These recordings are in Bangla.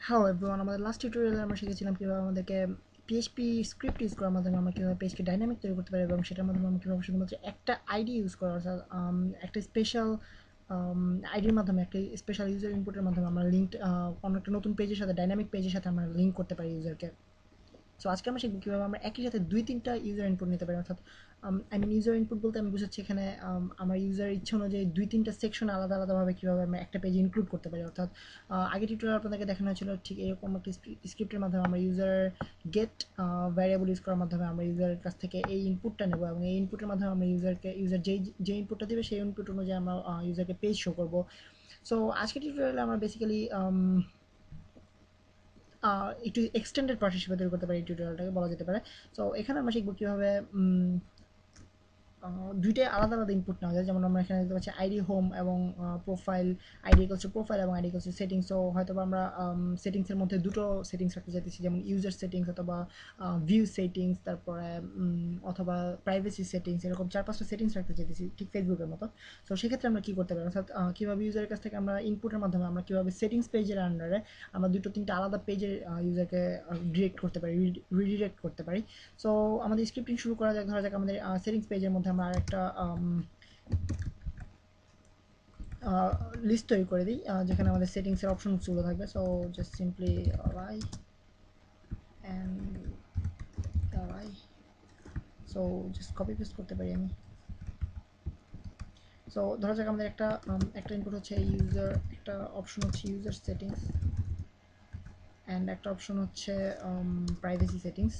হ্যালো এভরিওয়ান, আমাদের লাস্ট টিউটোরিয়ালে আমরা শিখেছিলাম কীভাবে আমাদেরকে পিএইচপি স্ক্রিপ্ট ইউজ করার মাধ্যমে আমরা কীভাবে পেজকে ডাইনামিক তৈরি করতে পারি এবং সেটার মাধ্যমে আমরা কীভাবে শুধুমাত্র একটা আইডি ইউজ করা অর্থাৎ একটা স্পেশাল আইডির মাধ্যমে একটা স্পেশাল ইউজার ইনপুটের মাধ্যমে আমরা লিঙ্ক অন্য একটা নতুন পেজের সাথে ডাইনামিক পেজের সাথে আমরা লিঙ্ক করতে পারি ইউজারকে। সো আজকে আমরা শিখবো কীভাবে আমরা একই সাথে 2-3টা ইউজার ইনপুট নিতে পারি, অর্থাৎ ইউজার ইনপুট বলতে আমি বুঝাচ্ছি এখানে আমার ইউজার ইচ্ছা অনুযায়ী 2-3টা সেকশন আলাদা আলাদাভাবে কীভাবে আমরা একটা পেজে ইনক্লুড করতে পারি। অর্থাৎ আগে টিউটোরিয়াল আপনাদেরকে দেখানো হয়েছিল ঠিক এরকম একটা স্ক্রিপ্টের মাধ্যমে আমরা ইউজার গেট ভ্যারিয়েবল ইউজ করার মাধ্যমে আমরা ইউজারের কাছ থেকে এই ইনপুটটা নেবো এবং এই ইনপুটের মাধ্যমে আমরা ইউজার যে ইনপুটটা দেবে সেই ইনপুট অনুযায়ী আমরা ইউজারকে পেজ শো করবো। সো আজকে টিউটোরিয়ালে আমরা বেসিক্যালি একটু এক্সটেন্ডেড পার্ট হিসেবে তৈরি করতে পারি, এই টিউটোরিয়ালটাকে বলা যেতে পারে। সো এখানে আমরা শিখবো কীভাবে দুইটাই আলাদা আলাদা ইনপুট নেওয়া যায়। যেমন আমরা এখানে দেখতে পাচ্ছি আইডি হোম এবং profile, ID equals to profile এবং ID equals to settings. So হয়তো আমরা সেটিংসের মধ্যে দুটো সেটিংস রাখতে চাইতেছি, যেমন ইউজার সেটিংস অথবা ভিউ সেটিংস, তারপরে অথবা প্রাইভেসি সেটিংস, এরকম 4-5টা সেটিংস রাখতে চাইতেছি ঠিক ফেসবুকের মতো। সো সেক্ষেত্রে আমরা কী করতে পারি, অর্থাৎ কীভাবে ইউজারের কাছ থেকে আমরা ইনপুটের মাধ্যমে আমরা কীভাবে সেটিংস পেজের আন্ডারে আমরা 2-3টা আলাদা পেজের ইউজারকে ডিরেক্ট করতে পারি, রিডিরেক্ট করতে পারি। সো আমাদের স্ক্রিপ্টিং শুরু করা যাক। ধরা যাক আমাদের সেটিংস পেজের মধ্যে আমরা আরেকটা লিস্ট তৈরি করে দিই যেখানে আমাদের সেটিংসের অপশনসগুলো থাকবে। So just simply I and I, so just copy paste করতে পারি আমি। সো ধরা যাক আমাদের একটা ইনপুট হচ্ছে ইউজার, একটা অপশন হচ্ছে ইউজার সেটিংস অ্যান্ড একটা অপশন হচ্ছে প্রাইভেসি সেটিংস।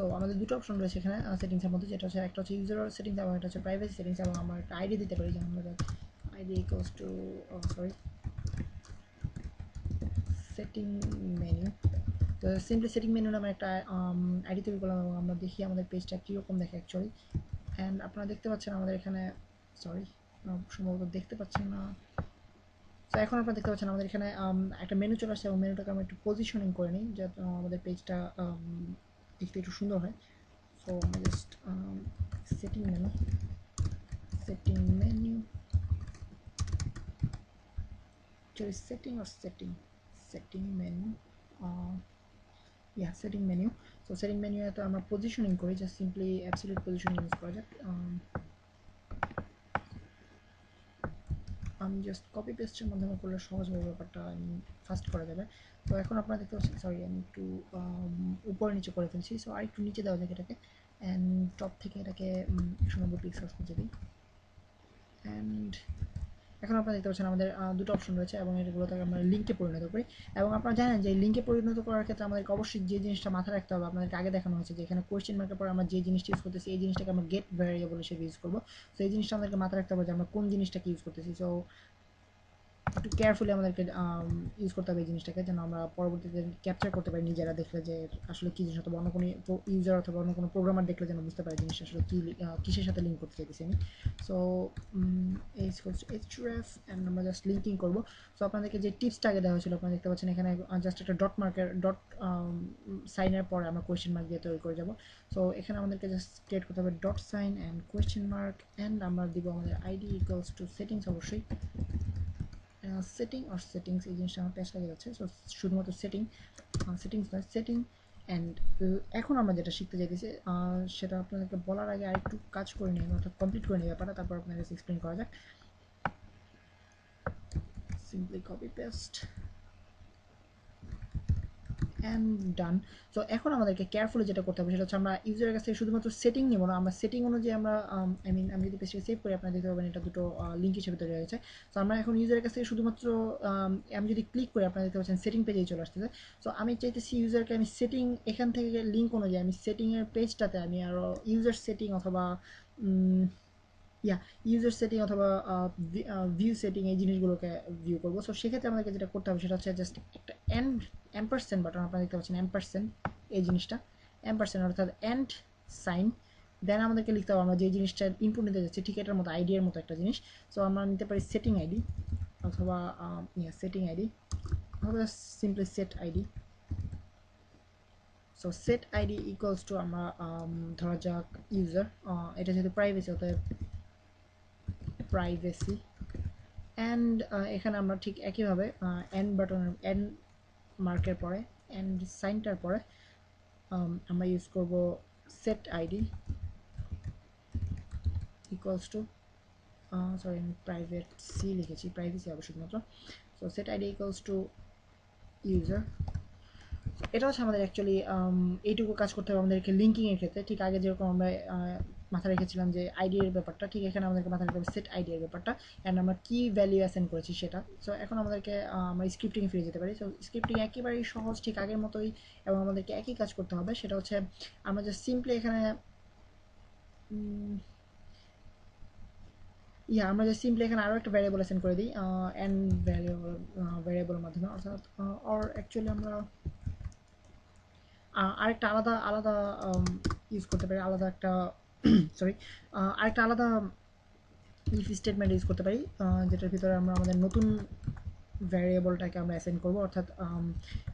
সো আমাদের দুটো অপশন রয়েছে এখানে সেটিংসের মধ্যে, যেটা হচ্ছে একটা হচ্ছে ইউজার সেটিংস এবং একটা হচ্ছে প্রাইভেসি সেটিংস। এবং আমরা একটা আইডি দিতে পারি, যেমন ID equals two setting menu. তো সিম্পলি সেটিং মেনু নামে একটা আইডি তৈরি করলাম এবং আমরা দেখি আমাদের পেজটা কীরকম দেখে অ্যাকচুয়ালি। অ্যান্ড আপনারা দেখতে পাচ্ছেন আমাদের এখানে, সরি সম্ভবত দেখতে পাচ্ছেন না। তো এখন আপনারা দেখতে পাচ্ছেন আমাদের এখানে একটা মেনু চলে আসছে এবং মেনুটাকে আমরা একটু পজিশনিং করে নিই যাতে আমাদের পেজটা দেখতে একটু সুন্দর হয়। So I'm just setting menu, actually setting menu, uh, yeah, setting menu. So setting menu এ তো আমরা পজিশনিং করি, just simply absolute positioning use করা যাক। আমি জাস্ট কপি পেস্টের মাধ্যমে করলে সহজ হবে, ব্যাপারটা ফাস্ট করা যাবে। তো এখন আপনারা দেখতে পাচ্ছেন, সরি আমি একটু উপরে নিচে করে ফেলছি। সো আর একটু নিচে দেওয়া যাক এটাকে, অ্যান্ড টপ থেকে এটাকে 190 পিক্সেলস করতে দিই। অ্যান্ড এখন আপনারা দেখতে পাচ্ছেন আমাদের দুটো অপশন রয়েছে এবং এগুলোকে আমরা লিঙ্কে পরিণত করি। এবং আপনারা জানেন যে লিঙ্কে পরিণত করার ক্ষেত্রে আমাদেরকে অবশ্যই যে জিনিসটা মাথায় রাখতে হবে, আপনাদেরকে আগে দেখানো হয়েছে যে এখানে কোয়েশ্চেন মার্কের পর আমরা যে জিনিসটা ইউজ করতেছি এই জিনিসটাকে আমরা গেট ভ্যারিয়েবল হিসেবে ইউজ করবো। তো এই জিনিসটা আমাদেরকে মাথায় রাখতে হবে যে আমরা কোন জিনিসটাকে ইউজ করতেছি। সো একটু কেয়ারফুলি আমাদেরকে ইউজ করতে হবে এই জিনিসটাকে, যেন আমরা পরবর্তীতে ক্যাপচার করতে পারি নিজেরা দেখলে যে আসলে কী জিনিস, অথবা অন্য কোনো ইউজার অথবা অন্য কোনো প্রোগ্রামার দেখলে যেন বুঝতে পারে জিনিসটা আসলে কী কিসের সাথে লিঙ্ক করতে চাইতেছি আমি। সো href অ্যান্ড আমরা জাস্ট লিঙ্কিং করবো। সো আপনাদেরকে যে টিপসটা আগে দেওয়া হয়েছিল আপনারা দেখতে পাচ্ছেন এখানে জাস্ট একটা ডট সাইনের পরে আমরা কোয়েশ্চেন মার্ক দিয়ে তৈরি করে যাবো। সো এখানে আমাদেরকে জাস্ট ক্রিয়েট করতে হবে dot sign and question mark, and আমরা দিব আমাদের আইডি ইকুয়ালস টু সেটিংস। অবশ্যই সেটিং আর সেটিংস এই জিনিসটা আমার পেজ লাগে যাচ্ছে। সো শুধুমাত্র সেটিংস নয়, সেটিং অ্যান্ড এখন আমরা যেটা শিখতে চাইতেছি সেটা আপনাদেরকে বলার আগে আরেকটু কাজ করে নিই, অর্থাৎ কমপ্লিট করে নিই ব্যাপারটা, তারপর আপনাদের এক্সপ্লেন করা যাক। Simply copy paste and done. So এখন আমাদেরকে কেয়ারফুলি যেটা করতে হবে সেটা হচ্ছে আমরা ইউজারের কাছ থেকে শুধুমাত্র সেটিং নেব না, আমরা সেটিং অনুযায়ী আমরা আমি যদি পেজটাকে সেভ করি আপনারা দেখতে পাবেন এটা দুটো লিঙ্ক হিসেবে তৈরি হয়েছে। সো আমরা এখন ইউজারের কাছ থেকে শুধুমাত্র আমি যদি ক্লিক করি আপনারা দেখতে পাচ্ছেন সেটিং পেজেই চলে আসতেছে। সো আমি চাইতেছি ইউজারকে আমি সেটিং এখান থেকে লিঙ্ক অনুযায়ী আমি সেটিংয়ের পেজটাতে আমি আরও ইউজার সেটিং অথবা ইউজার সেটিং অথবা ভিউ সেটিং এই জিনিসগুলোকে ভিউ করবো। সো সেক্ষেত্রে আমাদেরকে যেটা করতে হবে সেটা হচ্ছে জাস্ট একটা অ্যাম্পারসেন্ট বাটন, আপনারা দেখতে পাচ্ছেন অ্যাম্পারসেন্ট এই জিনিসটা, অ্যাম্পারসেন্ট অর্থাৎ অ্যান্ড সাইন। দেন আমাদেরকে লিখতে হবে আমরা যে জিনিসটা ইনপুট নিতে যাচ্ছি ঠিক এটার মতো আইডি এর মতো একটা জিনিস। সো আমরা নিতে পারি সেটিং আইডি অথবা সেটিং আইডি অথবা simply set ID. So set ID equals two আমরা ধরা যাক ইউজার, এটা যেহেতু প্রাইভেসি অতএব প্রাইভেসি অ্যান্ড এখানে আমরা ঠিক একইভাবে এন্ড বাটনের এন্ড মার্কের পরে এন্ড সাইনটার পরে আমরা ইউজ করব set ID equals two sorry আমি প্রাইভেট সি লিখেছি, প্রাইভেসি হবে শুধুমাত্র। So set ID equals two user. এটা হচ্ছে আমাদের অ্যাকচুয়ালি এইটুকু কাজ করতে হবে আমাদেরকে লিঙ্কিংয়ের ক্ষেত্রে। ঠিক আগে যেরকম আমরা মাথায় রেখেছিলাম যে আইডি এর ব্যাপারটা, ঠিক এখানে আমাদেরকে মাথায় রাখতে হবে সেট আইডি এর ব্যাপারটা, অ্যান্ড আমরা কি ভ্যালু অ্যাসাইন করেছি সেটা। সো এখন আমাদেরকে আমরা স্ক্রিপ্টিংয়ে ফিরে যেতে পারি। সো স্ক্রিপ্টিং একেবারেই সহজ, ঠিক আগের মতোই, এবং আমাদেরকে একই কাজ করতে হবে। সেটা হচ্ছে আমরা জাস্ট সিম্পলি এখানে আমরা জাস্ট সিম্পলি এখানে আরও একটা ভ্যারিয়েবল অ্যাসাইন করে দিই এন্ড ভ্যারিয়েবলের মাধ্যমে, অর্থাৎ অর অ্যাকচুয়ালি আমরা আরেকটা আলাদা আলাদা ইউজ করতে পারি, আলাদা একটা সরি আরেকটা আলাদা ইফ স্টেটমেন্ট ইউজ করতে পারি, যেটার ভিতরে আমরা আমাদের নতুন ভ্যারিয়েবলটাকে আমরা অ্যাসাইন করবো, অর্থাৎ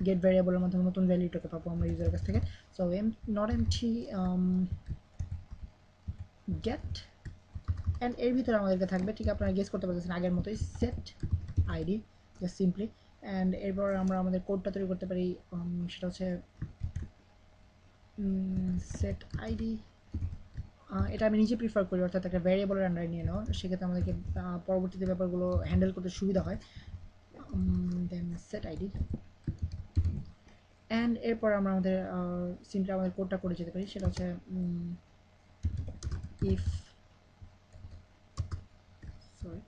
গেট ভ্যারিয়েবলের মাধ্যমে নতুন ভ্যালুটাকে পাবো আমরা ইউজারের কাছ থেকে। So not empty get, and এর ভিতরে আমাদেরকে থাকবে, ঠিক আপনারা গেস করতে পারতেছেন আগের মতোই, set ID just simply. And এরপর আমরা আমাদের কোডটা তৈরি করতে পারি, সেটা হচ্ছে সেট আইডি, এটা আমি নিজে প্রিফার করি, অর্থাৎ একটা ভ্যারিয়েবলের আন্ডারে নিয়ে নেওয়া, সেক্ষেত্রে আমাদেরকে পরবর্তীতে ব্যাপারগুলো হ্যান্ডেল করতে সুবিধা হয়। দেন সেট আইডি, অ্যান্ড এরপর আমরা আমাদের সিম্পলি আমাদের কোডটা করে যেতে পারি, সেটা হচ্ছে ইফ সরি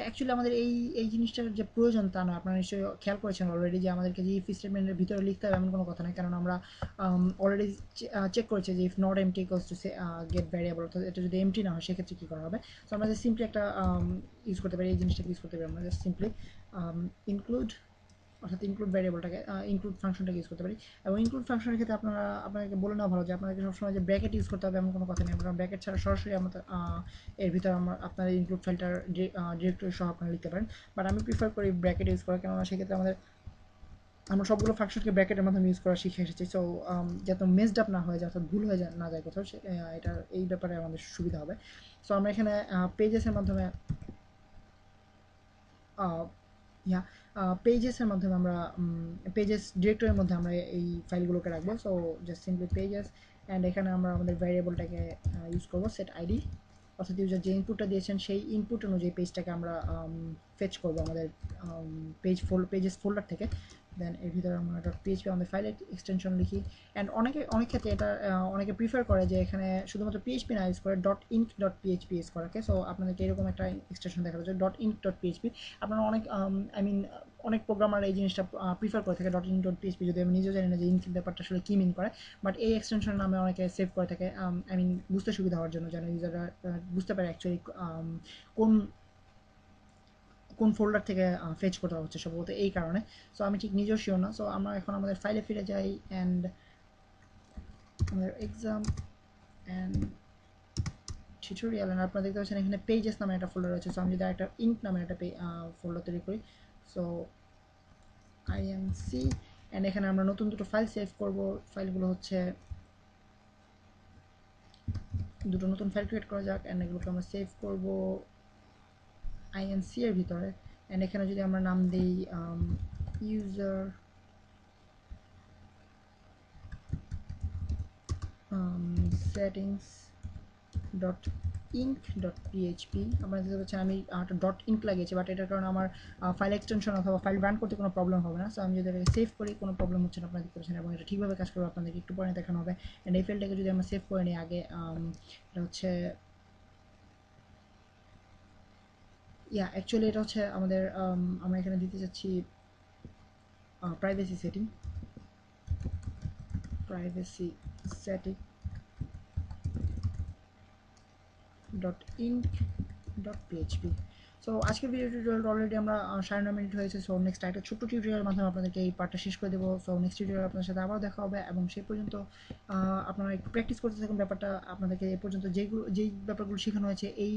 অ্যাকচুয়ালি আমাদের এই জিনিসটার যে প্রয়োজন তা না, আপনারা নিশ্চয়ই খেয়াল করেছেন অলরেডি যে আমাদেরকে যে ইফ স্টেটমেন্টের ভিতরে লিখতে হবে এমন কোনো কথা নেই, কারণ আমরা অলরেডি চেক করেছি যে if not empty equals to get variable, অর্থাৎ এটা যদি এমটি না হয় সেক্ষেত্রে কী করা হবে। সো আমরা যে সিম্পলি একটা ইউজ করতে পারি, এই জিনিসটাকে ইউজ করতে পারি আমরা জাস্ট সিম্পলি ইনক্লুড, অর্থাৎ ইনক্লুড ভ্যারিয়েবলটাকে ইনক্লুড ফাংশনটাকে ইউজ করতে পারি। এবং ইনক্লুড ফাংশনের ক্ষেত্রে আপনাদেরকে বলে নেওয়া ভালো যে আপনাদেরকে সবসময় যে ব্র্যাকেট ইউজ করতে হবে এমন কোনো কথা নেই, আমরা ব্র্যাকেট ছাড়া সরাসরি আমাদের এর ভিতরে আমরা আপনাদের ইনক্লুড ফাইলটার ডিরেক্টরি সহ আপনারা লিখতে পারেন। বাট আমি প্রিফার করি ব্র্যাকেট ইউজ করা, কেননা সেক্ষেত্রে আমরা সবগুলো ফাংশনকে ব্র্যাকেটের মাধ্যমে ইউজ করা শিখে এসেছি। সো যাতে মেসড আপ না হয়ে যায়, অর্থাৎ ভুল হয়ে না যায় কোথাও, এটার এই ব্যাপারে আমাদের সুবিধা হবে। সো আমরা এখানে পেজেসের মাধ্যমে ইয়া পেজেসের মাধ্যমে আমরা পেজেস ডিরেক্টরির মধ্যে আমরা এই ফাইলগুলোকে রাখবো। So just simply pages, and এখানে আমরা আমাদের ভ্যারিয়েবলটাকে ইউজ করবো সেট আইডি, অর্থাৎ ইউজার যে ইনপুটটা দিয়েছেন সেই ইনপুট অনুযায়ী পেজটাকে আমরা ফেচ করবো আমাদের পেজেস ফোল্ডার থেকে। দেন এর ভিতরে আমরা ডট পিএইচপি আমাদের ফাইলের এক্সটেনশন লিখি। অ্যান্ড অনেক ক্ষেত্রে এটা অনেকে প্রিফার করে যে এখানে শুধুমাত্র পিএইচপি না ইউজ করে dot inc dot PHP use করাকে। সো আপনাদেরকে এরকম একটা এক্সটেনশন দেখা যাচ্ছে ডট ইনক ডট পিএইচপি। আপনারা অনেক প্রোগ্রামার এই জিনিসটা প্রিফার করে থাকে ডট ইন ডট পিএইচপি, যদি আমি নিজেও জানি না যে ইনক ব্যাপারটা আসলে কী মিন করে, বাট এই এক্সটেনশন নামে অনেকে সেভ করে থাকে বুঝতে সুবিধা হওয়ার জন্য, যেন ইউজাররা বুঝতে পারে অ্যাকচুয়ালি কোন কোন ফোল্ডার থেকে ফেচ করা হচ্ছে, সম্ভবত এই কারণে। সো আমি ঠিক নিজেও শিওর না। সো আমরা এখন আমাদের ফাইলে ফিরে যাই, অ্যান্ড আমাদের এক্সাম অ্যান্ড টিউটোরিয়াল, অ্যান্ড আপনারা দেখতে পাচ্ছেন এখানে পেজেস নামে একটা ফোল্ডার রয়েছে। সো আমি যদি একটা ইঙ্ক নামে একটা ফোল্ডার তৈরি করি, সো IMC, অ্যান্ড এখানে আমরা নতুন দুটো ফাইল সেভ করব। ফাইলগুলো হচ্ছে দুটো নতুন ফাইল ক্রিয়েট করা যাক, অ্যান্ড এগুলোকে আমরা সেভ করব INC এর ভিতরে। অ্যান্ড এখানে যদি আমরা নাম দিই user settings dot ink dot PHP, আপনারা দেখতে পাচ্ছেন আমি একটা ডট ইঙ্ক লাগিয়েছি, বাট এটার কারণে আমার ফাইল এক্সটেনশন অথবা ফাইল রান করতে কোনো প্রবলেম হবে না। সো আমি যদি এটাকে সেভ করি কোনো প্রবলেম হচ্ছে না, আপনারা দেখতে পাচ্ছেন, এবং এটা ঠিকভাবে কাজ করবে, আপনাদেরকে একটু পরে দেখানো হবে। অ্যান্ড এই ফাইলটাকে যদি আমরা সেভ করে নিই আগে, এটা হচ্ছে অ্যাকচুয়ালি এটা হচ্ছে আমাদের আমরা এখানে দিতে চাচ্ছি privacy setting dot inc dot PHP. So আজকের ভিডিও টিউটোরিয়াল অলরেডি আমরা 9.5 মিনিট হয়েছে। সো নেক্সট একটা ছোট্ট টিউটোরিয়ালের মাধ্যমে আপনাদেরকে এই পার্টটা শেষ করে দেবো। সো নেক্সট টিউটোরিয়াল আপনাদের সাথে আবার দেখা হবে, এবং সেই পর্যন্ত আপনারা একটু প্র্যাকটিস করতে থাকুন ব্যাপারটা। আপনাদেরকে এই পর্যন্ত যেই ব্যাপারগুলো শেখানো হয়েছে এই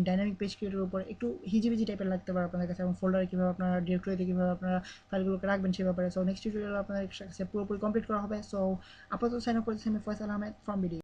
ডাইনামিক পেজ ক্রিয়েটের উপর একটু হিজিবিজি টাইপের লাগতে পারে আপনাদের কাছে, এবং ফোল্ডারে কীভাবে আপনারা ডিরেক্টরিতে কীভাবে আপনারা ফাইলগুলোকে রাখবেন সেই ব্যাপারে। সো নেক্সট টিউটোরিয়াল আপনাদের কাছে পুরোপুরি কমপ্লিট করা হবে। সো আপাতত সাইন আপ করেছি আমি ফয়সাল আহমেদ ফ্রম বিডি।